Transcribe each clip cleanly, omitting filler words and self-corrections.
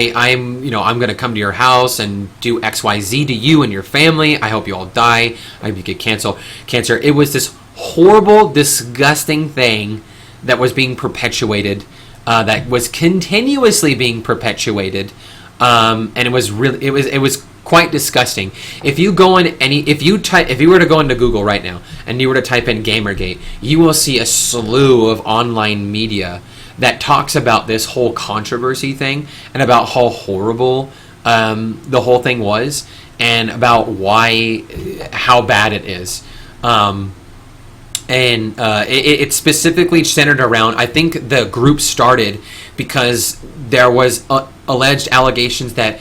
I'm going to come to your house and do XYZ to you and your family. I hope you all die. I hope you get cancer. It was this horrible, disgusting thing that was being perpetuated, that was continuously being perpetuated, and it was quite disgusting. If you go on if you were to go into Google right now and you were to type in Gamergate, you will see a slew of online media that talks about this whole controversy thing and about how horrible the whole thing was, and about how bad it is. It specifically centered around, I think the group started because there was alleged allegations that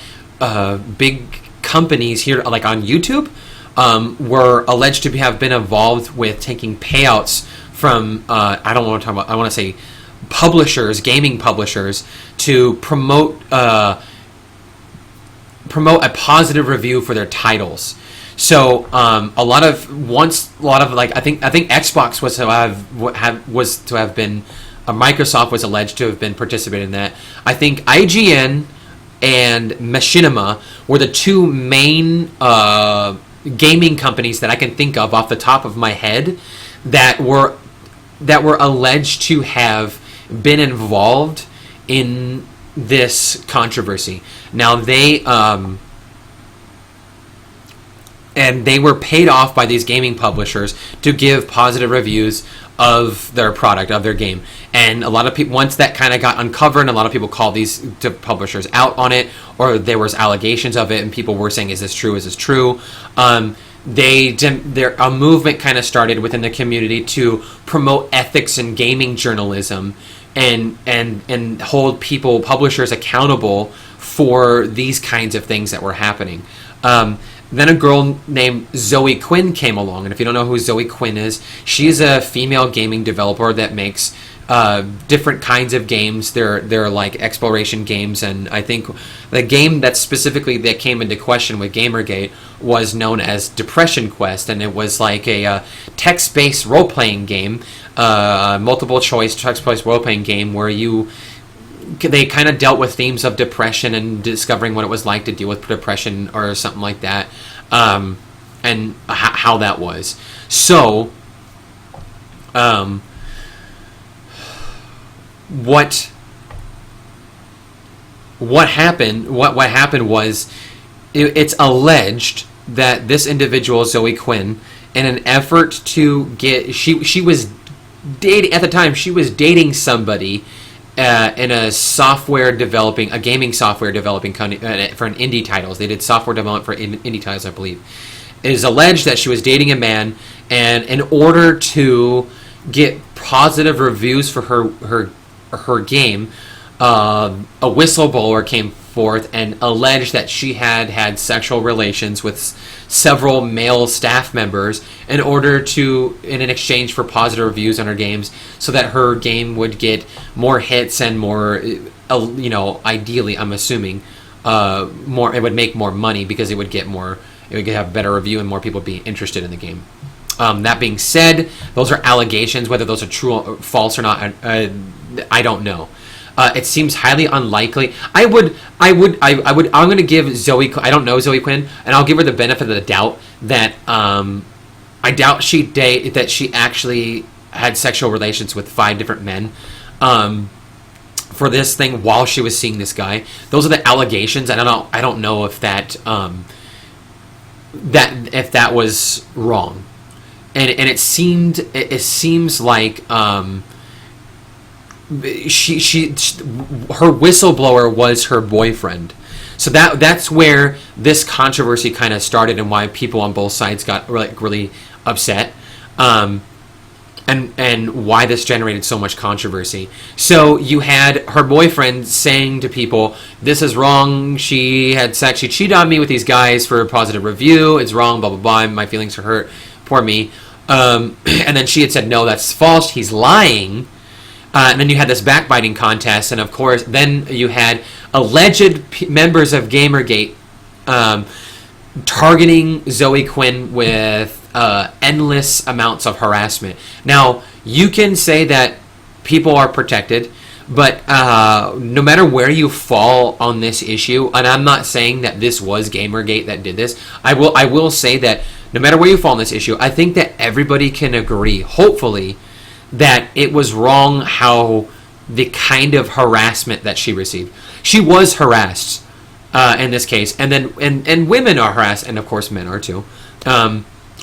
big companies here, like on YouTube, were alleged to have been involved with taking payouts from, I don't want to talk about, I want to say publishers, gaming publishers, to promote a positive review for their titles. So I think Xbox was to have been, Microsoft was alleged to have been participating in that. I think IGN and Machinima were the two main gaming companies that I can think of off the top of my head that were alleged to have been involved in this controversy. Now they were paid off by these gaming publishers to give positive reviews of their product, of their game. And a lot of people, once that kind of got uncovered, and a lot of people called these publishers out on it, or there was allegations of it, and people were saying, "Is this true? Is this true?" A movement kind of started within the community to promote ethics in gaming journalism, and hold publishers accountable for these kinds of things that were happening. Then a girl named Zoe Quinn came along, and if you don't know who Zoe Quinn is, she's a female gaming developer that makes different kinds of games. They're like exploration games, and I think the game that came into question with Gamergate was known as Depression Quest, and it was like a text-based role-playing game, multiple choice text-based role-playing game where they kind of dealt with themes of depression and discovering what it was like to deal with depression or something like that, and how that was. So, what happened? What happened was, it's alleged that this individual, Zoe Quinn, in an effort to get, she was dating at the time. She was dating somebody in a gaming software developing company for an indie titles. They did software development for indie titles, I believe. It is alleged that she was dating a man, and in order to get positive reviews for her game, a whistleblower came forth and alleged that she had sexual relations with several male staff members in exchange for positive reviews on her games, so that her game would get more hits and more, ideally, I'm assuming, more. It would make more money because it would have better review and more people would be interested in the game. That being said, those are allegations. Whether those are true or false or not, I don't know. It seems highly unlikely. I'm going to give Zoe. I don't know Zoe Quinn, and I'll give her the benefit of the doubt that I doubt that she actually had sexual relations with 5 different men for this thing while she was seeing this guy. Those are the allegations. I don't know if that was wrong, and it seems like. Her whistleblower was her boyfriend, so that's where this controversy kind of started, and why people on both sides got really upset, and why this generated so much controversy. So you had her boyfriend saying to people, "This is wrong. She had sex. She cheated on me with these guys for a positive review. It's wrong. Blah blah blah. My feelings are hurt. Poor me." And then she had said, "No, that's false. He's lying." And then you had this backbiting contest, and of course, then you had alleged members of Gamergate targeting Zoe Quinn with endless amounts of harassment. Now, you can say that people are protected, But no matter where you fall on this issue, and I'm not saying that this was Gamergate that did this, I will say that no matter where you fall on this issue, I think that everybody can agree, hopefully, that it was wrong how the kind of harassment that she received. She was harassed in this case, and then and women are harassed, and of course men are too.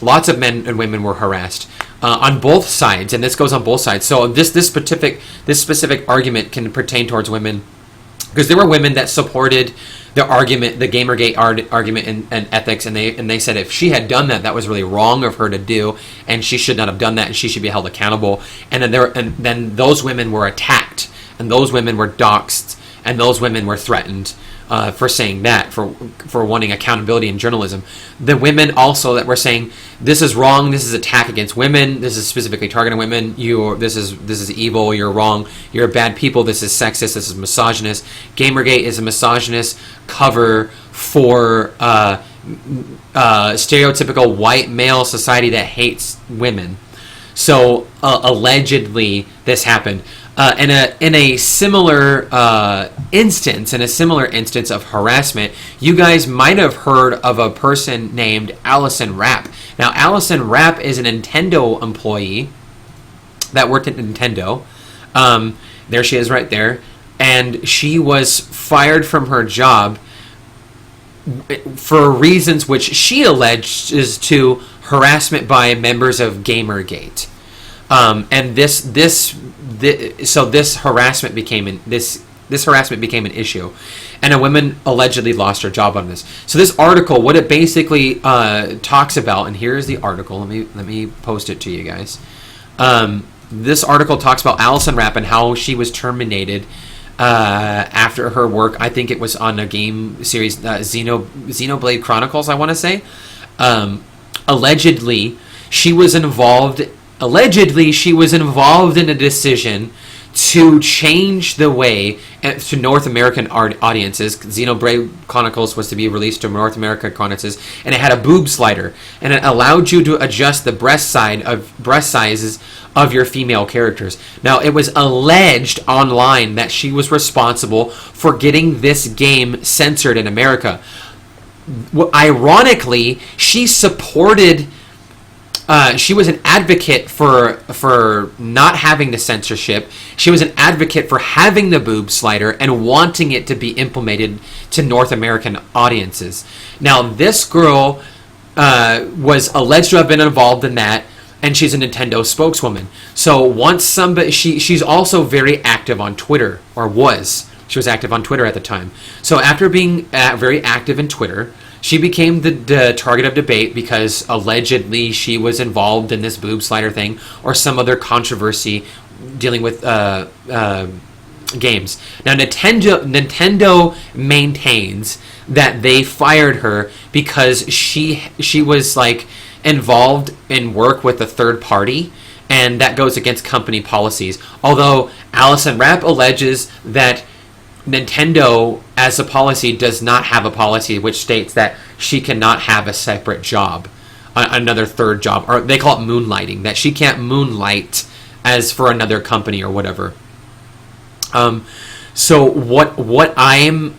Lots of men and women were harassed on both sides, and this goes on both sides. So this specific argument can pertain towards women, because there were women that supported the argument, the Gamergate argument and ethics, and they said if she had done that, that was really wrong of her to do, and she should not have done that, and she should be held accountable. And then those women were attacked, and those women were doxxed, and those women were threatened. For saying that, for wanting accountability in journalism. The women also that were saying this is wrong, this is attack against women, this is specifically targeting women, this is evil, you're wrong, you're bad people, this is sexist, this is misogynist. Gamergate is a misogynist cover for stereotypical white male society that hates women. So allegedly this happened. In a similar instance of harassment, you guys might have heard of a person named Allison Rapp. Now, Allison Rapp is a Nintendo employee that worked at Nintendo. There she is right there. And she was fired from her job for reasons which she alleges to harassment by members of Gamergate. And this harassment became an issue, and a woman allegedly lost her job on this. So this article, what it basically talks about, and here's the article. Let me post it to you guys. This article talks about Allison Rapp and how she was terminated after her work. I think it was on a game series, Xenoblade Chronicles, I want to say. Allegedly, she was involved in a decision to change the way to North American audiences. Xenoblade Chronicles was to be released to North American audiences, and it had a boob slider, and it allowed you to adjust the breast sizes of your female characters. Now, it was alleged online that she was responsible for getting this game censored in America. Ironically, she supported. She was an advocate for not having the censorship. She was an advocate for having the boob slider and wanting it to be implemented to North American audiences. Now, this girl was alleged to have been involved in that, and she's a Nintendo spokeswoman. So once she's also very active on Twitter, or was. She was active on Twitter at the time. So after being very active in Twitter, she became the target of debate because allegedly she was involved in this boob slider thing or some other controversy dealing with games. Now, Nintendo maintains that they fired her because she was like involved in work with a third party, and that goes against company policies. Although Allison Rapp alleges that Nintendo, as a policy, does not have a policy which states that she cannot have a separate job, another third job, or they call it moonlighting, that she can't moonlight as for another company or whatever. So the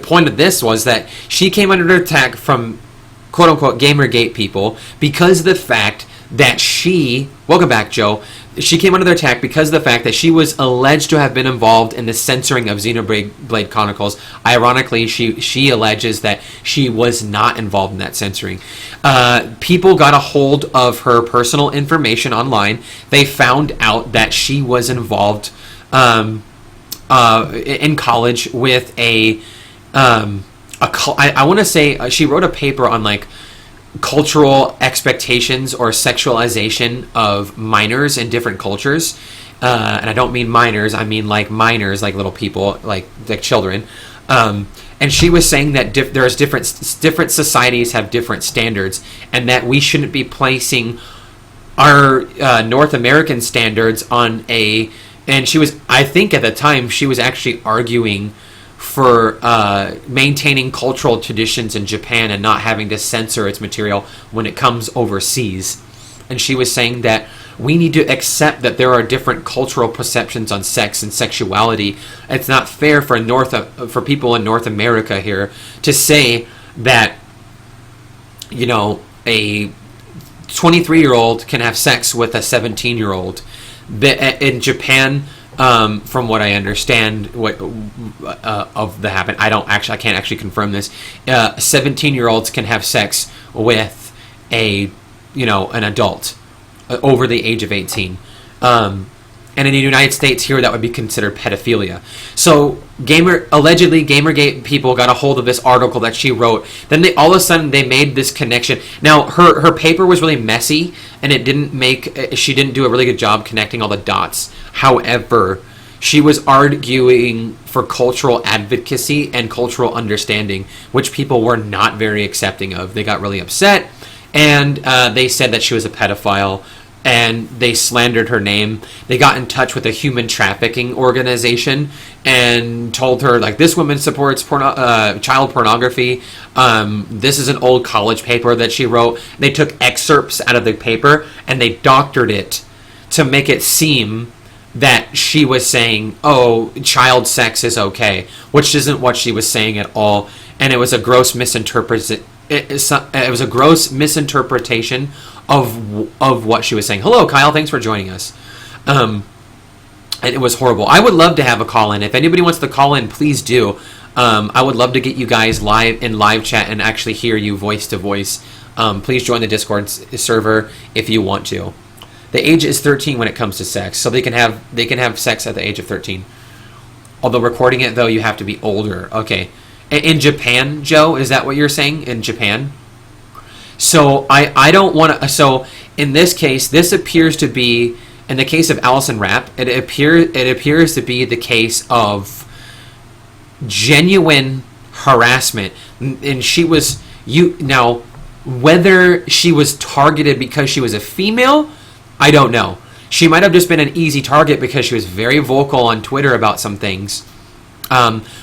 point of this was that she came under attack from quote unquote Gamergate people because of the fact that welcome back, Joe. She came under attack because of the fact that she was alleged to have been involved in the censoring of Xenoblade Chronicles. Ironically, she alleges that she was not involved in that censoring. People got a hold of her personal information online. They found out that she was involved in college with I want to say she wrote a paper on like cultural expectations or sexualization of minors in different cultures, and I don't mean minors, I mean like minors, like little people, like children. And she was saying that there's different societies have different standards, and that we shouldn't be placing our North American standards on a. And she was, I think at the time, she was actually arguing for maintaining cultural traditions in Japan and not having to censor its material when it comes overseas. And she was saying that We need to accept that there are different cultural perceptions on sex and sexuality. It's not fair for people in North America here to say that, you know, a 23-year-old can have sex with a 17-year-old. In Japan, from what I understand, of the happen, I can't actually confirm this. 17-year-olds can have sex with an adult over the age of 18. And in the United States here, that would be considered pedophilia. So allegedly Gamergate people got a hold of this article that she wrote. Then all of a sudden they made this connection. Now her paper was really messy, and she didn't do a really good job connecting all the dots. However, she was arguing for cultural advocacy and cultural understanding, which people were not very accepting of. They got really upset, and they said that she was a pedophile, and they slandered her name. They got in touch with a human trafficking organization and told her, like, this woman supports child pornography. This is an old college paper that she wrote. They took excerpts out of the paper and they doctored it to make it seem that she was saying, oh, child sex is okay, which isn't what she was saying at all. And it was a gross misinterpretation. It was a gross misinterpretation of what she was saying. Hello, Kyle. Thanks for joining us. And it was horrible. I would love to have a call in. If anybody wants to call in, please do. I would love to get you guys live chat and actually hear you voice to voice. Please join the Discord server if you want to. The age is 13 when it comes to sex, so they can have sex at the age of 13. Although recording it, though, you have to be older. Okay. In Japan, Joe, is that what you're saying? In Japan? So I don't want to. So in this case, this appears to be, in the case of Allison Rapp, it appears to be the case of genuine harassment, and now whether she was targeted because she was a female, I don't know. She might have just been an easy target because she was very vocal on Twitter about some things,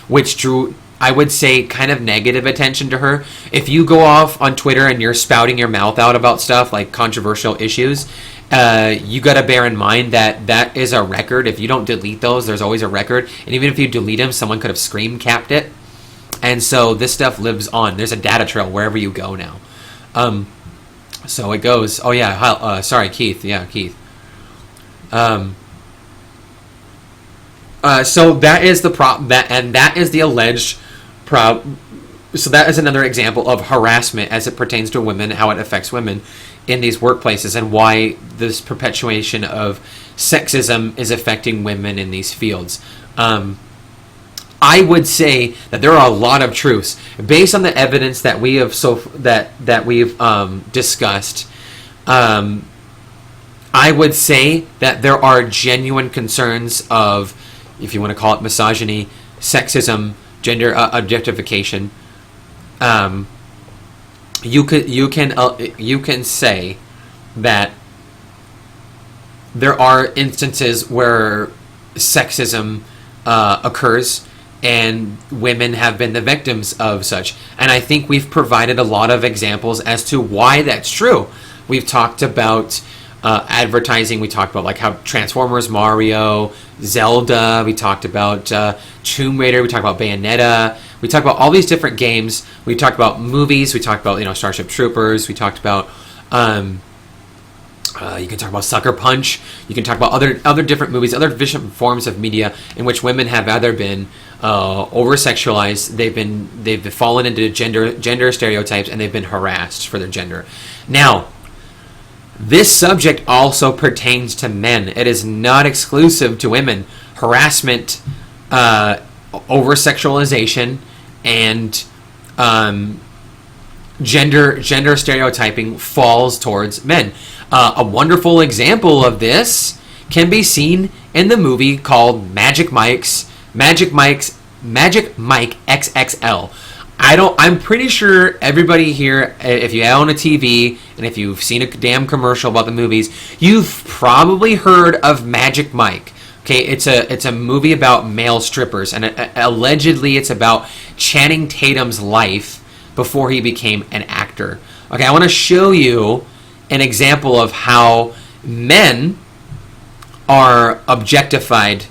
which drew, I would say, kind of negative attention to her. If you go off on Twitter and you're spouting your mouth out about stuff like controversial issues, you got to bear in mind that is a record. If you don't delete those, there's always a record. And even if you delete them, someone could have screen capped it. And so this stuff lives on. There's a data trail wherever you go now. So it goes. Oh yeah. Sorry, Keith. Yeah, Keith. So that is the that is the alleged so that is another example of harassment as it pertains to women, how it affects women in these workplaces, and why this perpetuation of sexism is affecting women in these fields. I would say that there are a lot of truths based on the evidence that we have discussed. I would say that there are genuine concerns of, if you want to call it misogyny, sexism, gender objectification. You can say that there are instances where sexism occurs and women have been the victims of such. And I think we've provided a lot of examples as to why that's true. We've talked about advertising. We talked about like how Transformers, Mario, Zelda. We talked about Tomb Raider. We talked about Bayonetta. We talked about all these different games. We talked about movies. We talked about Starship Troopers. We talked about you can talk about Sucker Punch. You can talk about other different movies, other different forms of media in which women have either been over-sexualized, they've fallen into gender stereotypes, and they've been harassed for their gender. Now, this subject also pertains to men. It is not exclusive to women. Harassment, over-sexualization, and gender stereotyping falls towards men. A wonderful example of this can be seen in the movie called Magic Mike XXL. I'm pretty sure everybody here, if you own a TV and if you've seen a damn commercial about the movies, you've probably heard of Magic Mike. Okay, it's a movie about male strippers, and allegedly it's about Channing Tatum's life before he became an actor. Okay, I want to show you an example of how Men are objectified